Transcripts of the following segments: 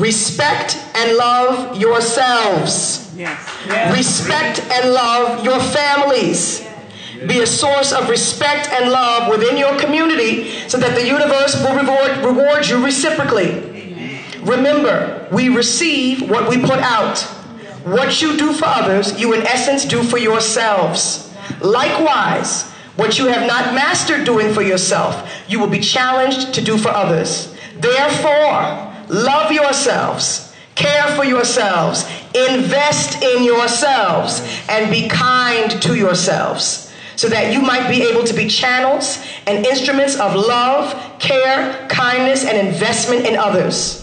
Respect and love yourselves. Yes. Respect and love your families. Be a source of respect and love within your community so that the universe will reward you reciprocally. Remember, we receive what we put out. What you do for others, you in essence do for yourselves. Likewise, what you have not mastered doing for yourself, you will be challenged to do for others. Therefore, love yourselves, care for yourselves, invest in yourselves, and be kind to yourselves, so that you might be able to be channels and instruments of love, care, kindness, and investment in others.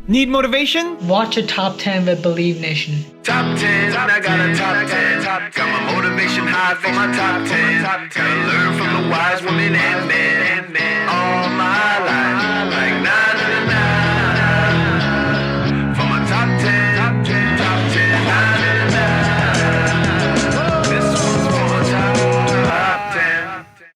Need motivation? Watch a Top 10 with Believe Nation. Top 10, I got a top 10. Got my motivation high for my top 10. Gotta learn from the wise women and men. All my life, like 9 to 9. For my top 10, top 10, 9 to 9. This one's for my top 10.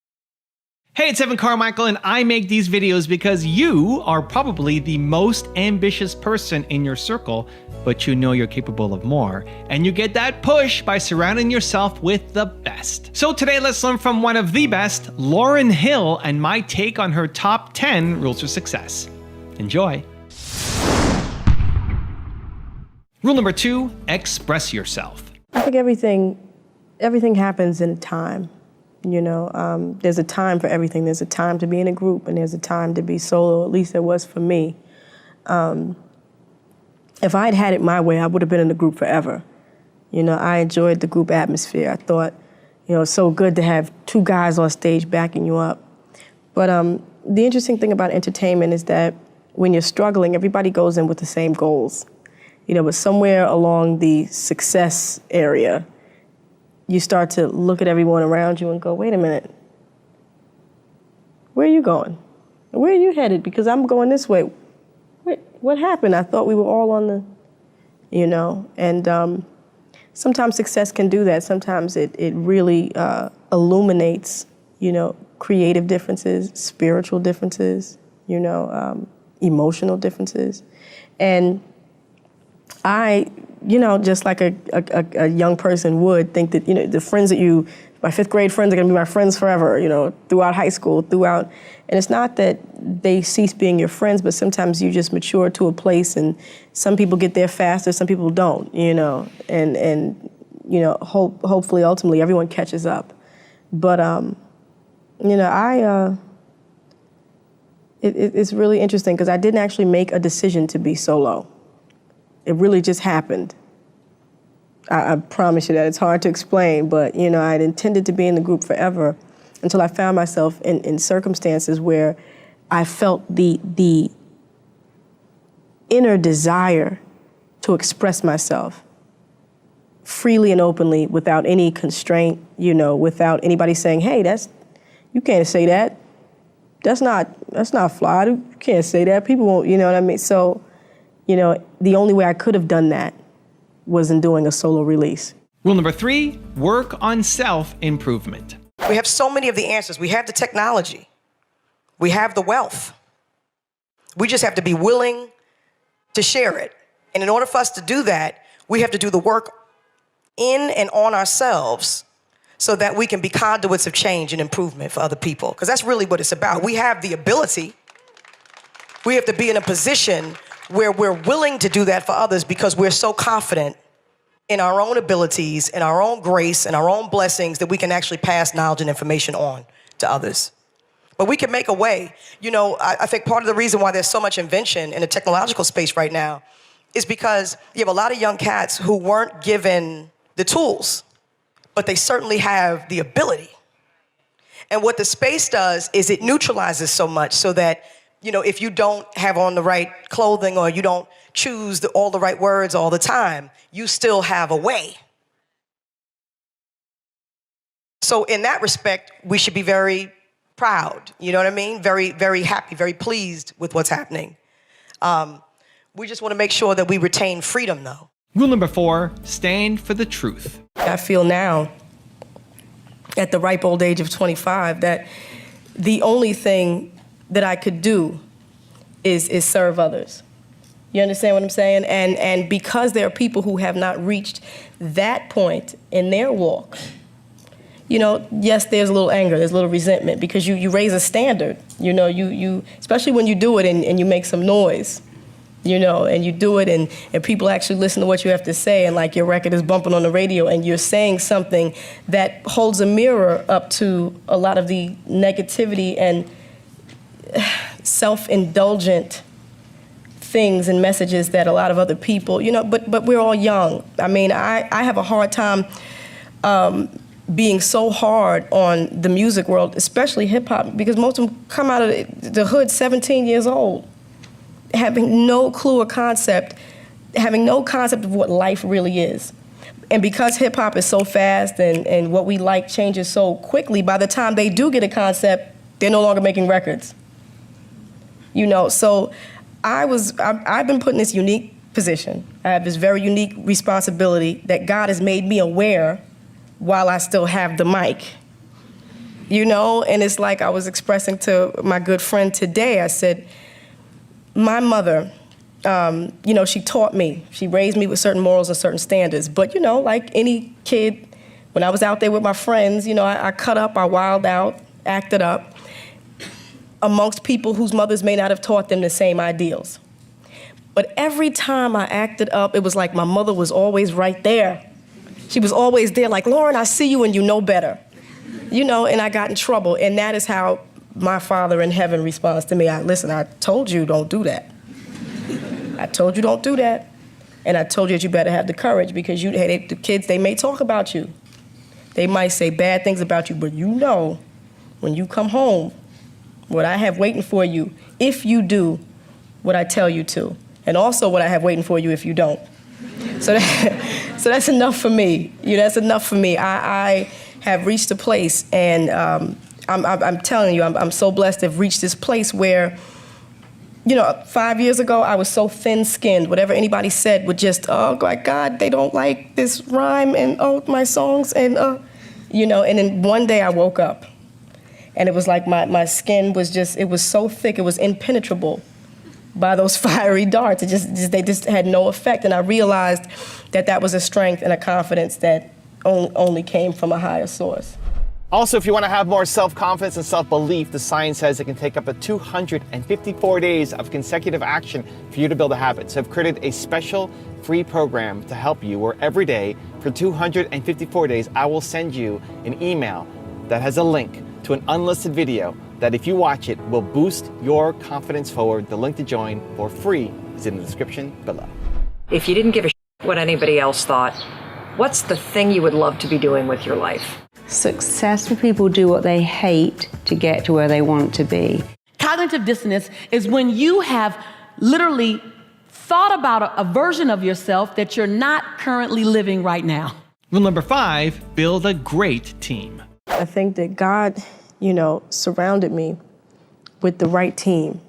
Hey, it's Evan Carmichael, and I make these videos because you are probably the most ambitious person in your circle, but you know you're capable of more. And you get that push by surrounding yourself with the best. So today, let's learn from one of the best, Lauryn Hill, and my take on her top 10 rules for success. Enjoy. Rule number 2, express yourself. I think everything happens in time. You know, there's a time for everything. There's a time to be in a group, and there's a time to be solo. At least there was for me. If I'd had it my way, I would have been in the group forever. You know, I enjoyed the group atmosphere. I thought, you know, it's so good to have two guys on stage backing you up. But the interesting thing about entertainment is that when you're struggling, everybody goes in with the same goals. You know, but somewhere along the success area, you start to look at everyone around you and go, wait a minute, where are you going? Where are you headed? Because I'm going this way. What happened? I thought we were all on the, you know, and sometimes success can do that. Sometimes it really illuminates, you know, creative differences, spiritual differences, you know, emotional differences. And I, you know, just like a young person would think that, you know, the friends that my 5th grade friends are gonna be my friends forever, you know, throughout high school, and it's not that they cease being your friends, but sometimes you just mature to a place and some people get there faster, some people don't, you know, and you know, hopefully, ultimately, everyone catches up. But, you know, it's really interesting because I didn't actually make a decision to be solo. It really just happened. I promise you that. It's hard to explain, but you know, I'd intended to be in the group forever until I found myself in circumstances where I felt the inner desire to express myself freely and openly without any constraint, you know, without anybody saying, hey, you can't say that. That's not fly. You can't say that. People won't, you know what I mean? So, you know, the only way I could have done that was in doing a solo release. Rule number 3, work on self-improvement. We have so many of the answers. We have the technology. We have the wealth. We just have to be willing to share it. And in order for us to do that, we have to do the work in and on ourselves so that we can be conduits of change and improvement for other people. Because that's really what it's about. We have the ability. We have to be in a position where we're willing to do that for others because we're so confident in our own abilities, in our own grace, and our own blessings that we can actually pass knowledge and information on to others. But we can make a way. You know, I think part of the reason why there's so much invention in the technological space right now is because you have a lot of young cats who weren't given the tools, but they certainly have the ability. And what the space does is it neutralizes so much so that, you know, if you don't have on the right clothing or you don't choose all the right words all the time, you still have a way. So in that respect, we should be very proud, you know what I mean? Very, very happy, very pleased with what's happening. We just want to make sure that we retain freedom, though. Rule number 4, stand for the truth. I feel now, at the ripe old age of 25, that the only thing that I could do is serve others. You understand what I'm saying? And because there are people who have not reached that point in their walk, you know, yes, there's a little anger, there's a little resentment, because you raise a standard. You know, you especially when you do it and you make some noise, you know, and you do it and people actually listen to what you have to say, and like your record is bumping on the radio and you're saying something that holds a mirror up to a lot of the negativity and self-indulgent things and messages that a lot of other people, you know, but we're all young. I mean, I have a hard time being so hard on the music world, especially hip hop, because most of them come out of the hood 17 years old, having no clue or concept, having no concept of what life really is. And because hip hop is so fast and what we like changes so quickly, by the time they do get a concept, they're no longer making records. You know, so I've been put in this unique position. I have this very unique responsibility that God has made me aware while I still have the mic. You know, and it's like I was expressing to my good friend today, I said, my mother, you know, she taught me. She raised me with certain morals and certain standards. But, you know, like any kid, when I was out there with my friends, you know, I cut up, I wilded out, acted up amongst people whose mothers may not have taught them the same ideals. But every time I acted up, it was like my mother was always right there. She was always there, like, Lauryn, I see you and you know better. You know, and I got in trouble. And that is how my Father in heaven responds to me. Listen, I told you don't do that. I told you don't do that. And I told you that you better have the courage, because the kids, they may talk about you. They might say bad things about you, but you know, when you come home, what I have waiting for you if you do what I tell you to. And also what I have waiting for you if you don't. So that's enough for me. You know, that's enough for me. I have reached a place, and I'm telling you, I'm so blessed to have reached this place where, you know, 5 years ago, I was so thin-skinned. Whatever anybody said would just, oh, my God, they don't like this rhyme, and oh, my songs, and you know, and then one day I woke up, and it was like my skin was just, it was so thick, it was impenetrable by those fiery darts. They just had no effect. And I realized that was a strength and a confidence that only came from a higher source. Also, if you want to have more self-confidence and self-belief, the science says it can take up to 254 days of consecutive action for you to build a habit. So I've created a special free program to help you, where every day for 254 days, I will send you an email that has a link to an unlisted video that, if you watch it, will boost your confidence forward. The link to join for free is in the description below. If you didn't give a shit what anybody else thought, what's the thing you would love to be doing with your life? Successful people do what they hate to get to where they want to be. Cognitive dissonance is when you have literally thought about a version of yourself that you're not currently living right now. Rule number 5, build a great team. I think that God, you know, surrounded me with the right team,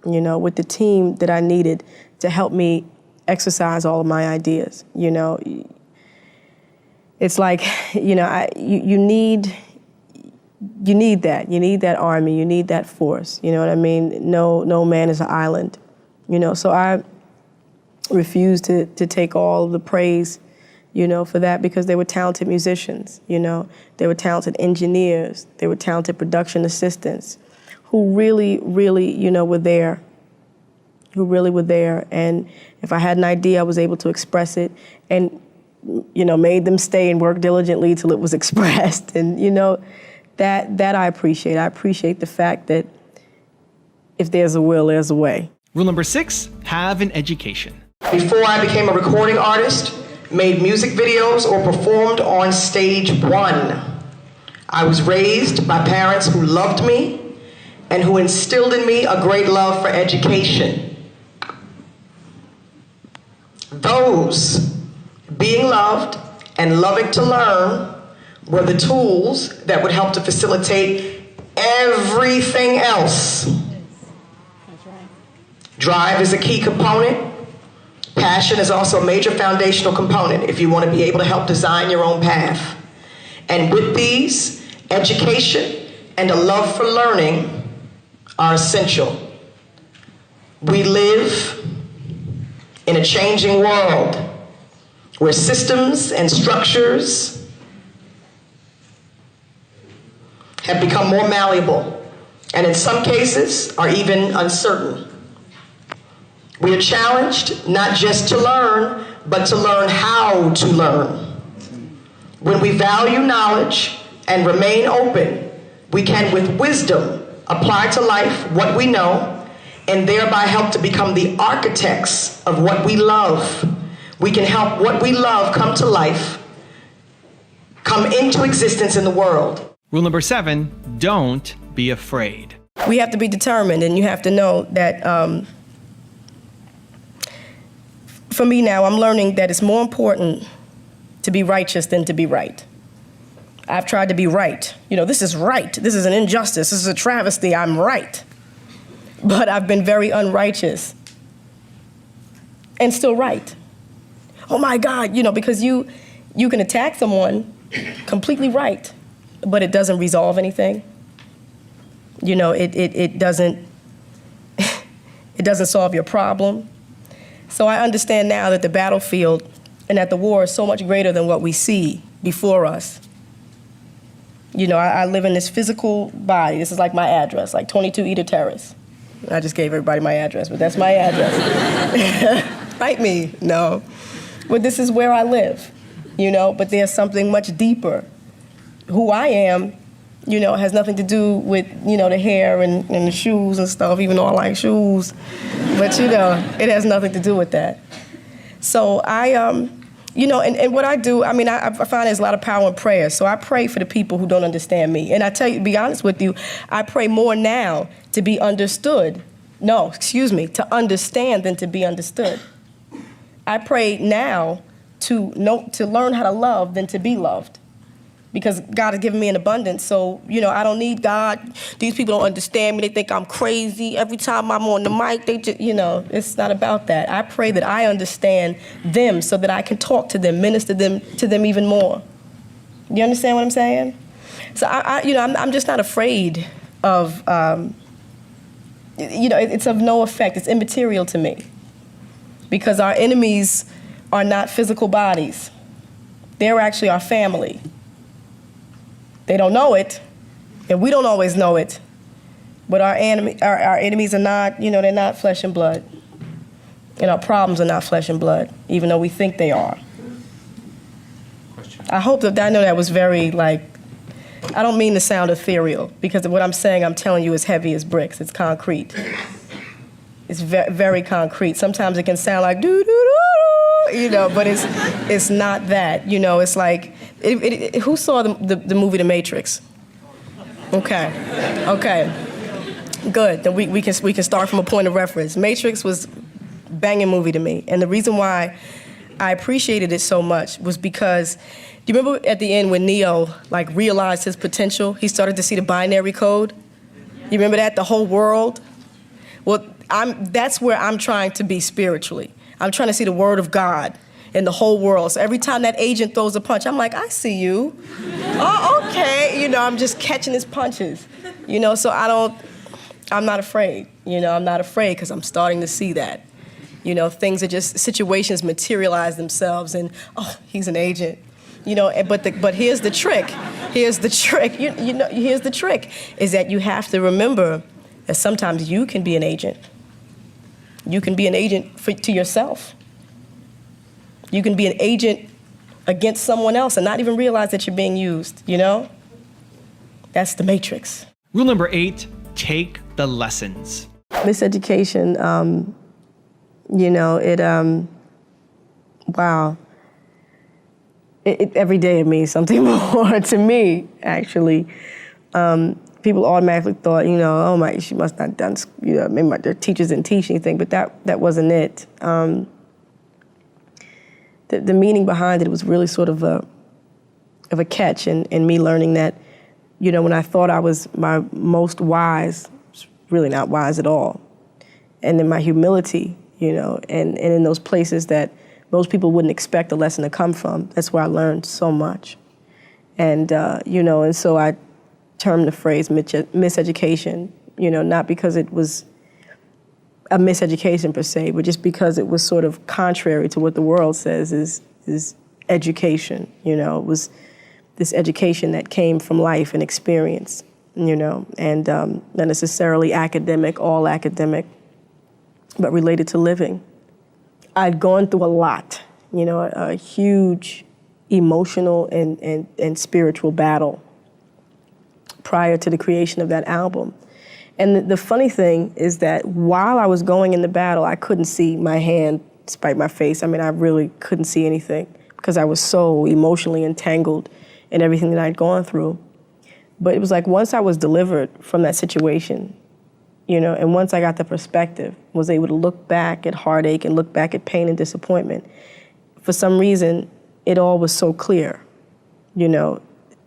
you know, with the team that I needed to help me exercise all of my ideas. You know, it's like, you know, you need that. You need that army. You need that force. You know what I mean? No man is an island. You know, so I refused to take all the praise, you know, for that, because they were talented musicians, you know. They were talented engineers. They were talented production assistants who really, really, you know, were there. And if I had an idea, I was able to express it and, you know, made them stay and work diligently till it was expressed. And, you know, that I appreciate. I appreciate the fact that if there's a will, there's a way. Rule number 6, have an education. Before I became a recording artist, made music videos, or performed on stage one, I was raised by parents who loved me and who instilled in me a great love for education. Those being loved and loving to learn were the tools that would help to facilitate everything else. Drive is a key component. Passion is also a major foundational component if you want to be able to help design your own path. And with these, education and a love for learning are essential. We live in a changing world where systems and structures have become more malleable and in some cases are even uncertain. We are challenged not just to learn, but to learn how to learn. When we value knowledge and remain open, we can with wisdom apply to life what we know and thereby help to become the architects of what we love. We can help what we love come to life, come into existence in the world. Rule number 7, don't be afraid. We have to be determined, and you have to know that for me now, I'm learning that it's more important to be righteous than to be right. I've tried to be right. You know, this is right. This is an injustice. This is a travesty. I'm right. But I've been very unrighteous and still right. Oh my God, you know, because you can attack someone completely right, but it doesn't resolve anything. You know, it doesn't it doesn't solve your problem. So I understand now that the battlefield and that the war is so much greater than what we see before us. You know, I live in this physical body. This is like my address, like 22 Eder Terrace. I just gave everybody my address, but that's my address. Fight me, no. But this is where I live, you know, but there's something much deeper. Who I am, you know, has nothing to do with, you know, the hair and the shoes and stuff, even though I like shoes. But, you know, it has nothing to do with that. So I, you know, and what I do, I mean, I find there's a lot of power in prayer. So I pray for the people who don't understand me. And I tell you, to be honest with you, I pray more now to be understood. No, excuse me, to understand than to be understood. I pray now to learn how to love than to be loved. Because God has given me an abundance, so, you know, I don't need God. These people don't understand me. They think I'm crazy. Every time I'm on the mic, they just, you know, it's not about that. I pray that I understand them so that I can talk to them, minister to them even more. You understand what I'm saying? So, I'm just not afraid of, you know, it's of no effect. It's immaterial to me. Because our enemies are not physical bodies. They're actually our family. They don't know it, and we don't always know it. But our enemies are not, you know, they're not flesh and blood. And our problems are not flesh and blood, even though we think they are. I hope that, I know that was very, like, I don't mean to sound ethereal, because what I'm saying, I'm telling you, is heavy as bricks. It's concrete. It's very concrete. Sometimes it can sound like doo-doo-doo, you know, but it's not that. You know, it's like, who saw the movie The Matrix? Okay, good. Then we can start from a point of reference. Matrix was a banging movie to me, and the reason why I appreciated it so much was because, do you remember at the end when Neo like realized his potential? He started to see the binary code. You remember that, the whole world? Well, that's where I'm trying to be spiritually. I'm trying to see the word of God in the whole world. So every time that agent throws a punch, I'm like, I see you. Oh, okay. You know, I'm just catching his punches. You know, so I'm not afraid. You know, I'm not afraid because I'm starting to see that. You know, things are just, situations materialize themselves and, oh, he's an agent. You know, but here's the trick. Here's the trick. You know, here's the trick, is that you have to remember that sometimes you can be an agent. You can be an agent to yourself. You can be an agent against someone else and not even realize that you're being used, you know? That's the matrix. Rule number 8, take the lessons. Miseducation, you know, wow. Every day it means something more to me, actually. People automatically thought, you know, oh my, she must not have done, you know, maybe their teachers didn't teach anything, but that wasn't it. The meaning behind it was really sort of a catch in me learning that, you know, when I thought I was my most wise, I was really not wise at all. And in my humility, you know, and in those places that most people wouldn't expect a lesson to come from, that's where I learned so much. And, you know, and so I termed the phrase miseducation, you know, not because it was a miseducation per se, but just because it was sort of contrary to what the world says is education. You know, it was this education that came from life and experience, you know, and not necessarily academic, all academic, but related to living. I'd gone through a lot, you know, a huge emotional and spiritual battle prior to the creation of that album. And the funny thing is that while I was going in the battle, I couldn't see my hand despite my face. I mean, I really couldn't see anything because I was so emotionally entangled in everything that I'd gone through. But it was like once I was delivered from that situation, you know, and once I got the perspective, was able to look back at heartache and look back at pain and disappointment, for some reason, it all was so clear. You know,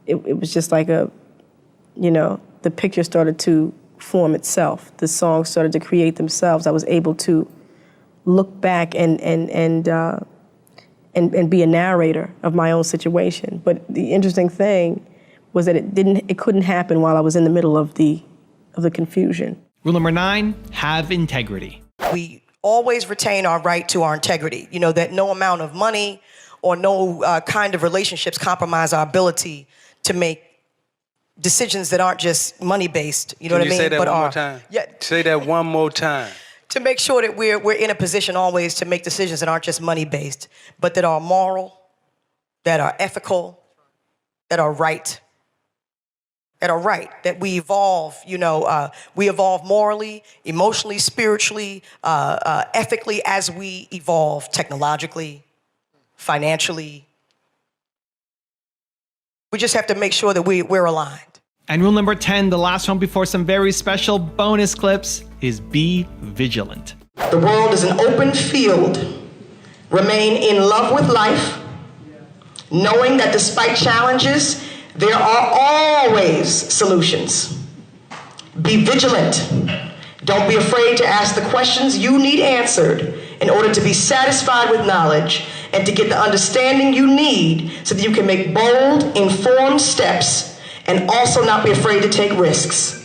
it was just like you know, the picture started to form itself. The songs started to create themselves. I was able to look back and be a narrator of my own situation. But the interesting thing was that it couldn't happen while I was in the middle of the confusion. Rule number 9, have integrity. We always retain our right to our integrity. You know, that no amount of money or no kind of relationships compromise our ability to make decisions that aren't just money-based, you know what I mean? Can you say that one more time? Yeah. Say that one more time. To make sure that we're in a position always to make decisions that aren't just money-based, but that are moral, that are ethical, that are right. That we evolve, you know, we evolve morally, emotionally, spiritually, ethically as we evolve technologically, financially. We just have to make sure that we're aligned. And rule number 10, the last one before some very special bonus clips, is be vigilant. The world is an open field. Remain in love with life, knowing that despite challenges, there are always solutions. Be vigilant. Don't be afraid to ask the questions you need answered in order to be satisfied with knowledge and to get the understanding you need so that you can make bold, informed steps and also not be afraid to take risks.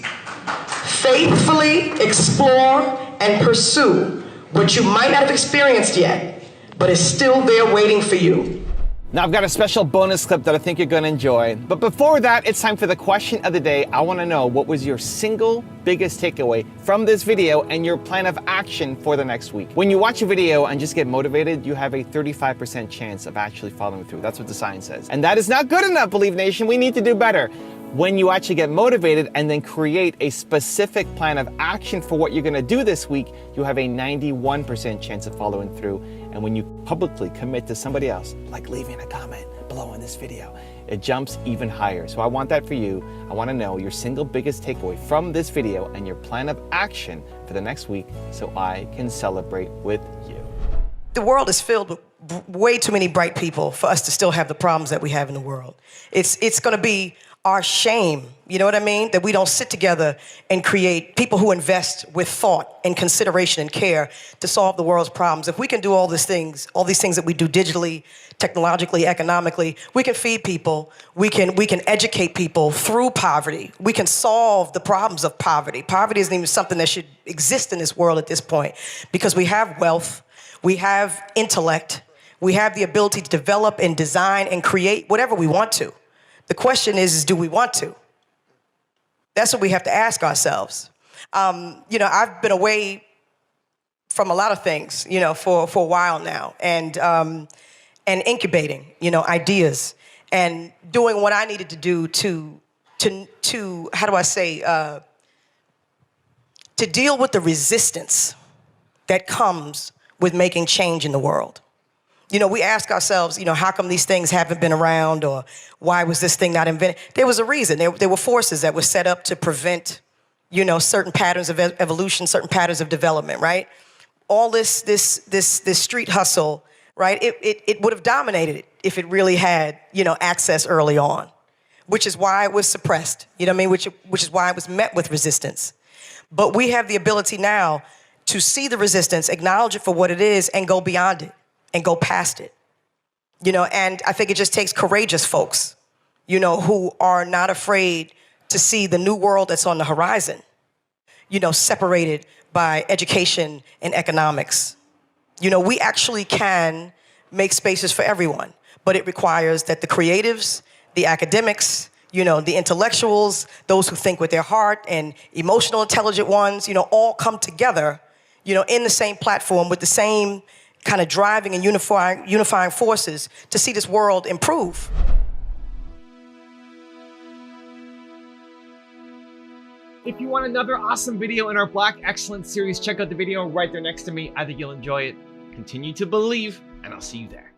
Faithfully explore and pursue what you might not have experienced yet, but is still there waiting for you. Now I've got a special bonus clip that I think you're going to enjoy. But before that, it's time for the question of the day. I want to know, what was your single biggest takeaway from this video and your plan of action for the next week? When you watch a video and just get motivated, you have a 35% chance of actually following through. That's what the science says. And that is not good enough, Believe Nation. We need to do better. When you actually get motivated and then create a specific plan of action for what you're going to do this week, you have a 91% chance of following through. And when you publicly commit to somebody else, like leaving a comment below on this video, it jumps even higher. So I want that for you. I want to know your single biggest takeaway from this video and your plan of action for the next week so I can celebrate with you. The world is filled with way too many bright people for us to still have the problems that we have in the world. It's going to be our shame, you know what I mean? That we don't sit together and create people who invest with thought and consideration and care to solve the world's problems. If we can do all these things that we do digitally, technologically, economically, we can feed people, we can educate people through poverty. We can solve the problems of poverty. Poverty isn't even something that should exist in this world at this point because we have wealth, we have intellect, we have the ability to develop and design and create whatever we want to. The question is do we want to? That's what we have to ask ourselves. You know, I've been away from a lot of things, you know, for a while now, and incubating, you know, ideas and doing what I needed to do to how do I say, to deal with the resistance that comes with making change in the world. You know, we ask ourselves, you know, how come these things haven't been around, or why was this thing not invented? There was a reason. There were forces that were set up to prevent, you know, certain patterns of evolution, certain patterns of development, right? All this street hustle, right? It would have dominated it if it really had, you know, access early on, which is why it was suppressed. You know what I mean? Which is why it was met with resistance. But we have the ability now to see the resistance, acknowledge it for what it is, and go beyond it. And go past it, you know, and I think it just takes courageous folks, you know, who are not afraid to see the new world that's on the horizon, you know, separated by education and economics. You know, we actually can make spaces for everyone, but it requires that the creatives, the academics, you know, the intellectuals, those who think with their heart, and emotional intelligent ones, you know, all come together, you know, in the same platform with the same kind of driving and unifying forces to see this world improve. If you want another awesome video in our Black Excellence series, check out the video right there next to me. I think you'll enjoy it. Continue to believe, and I'll see you there.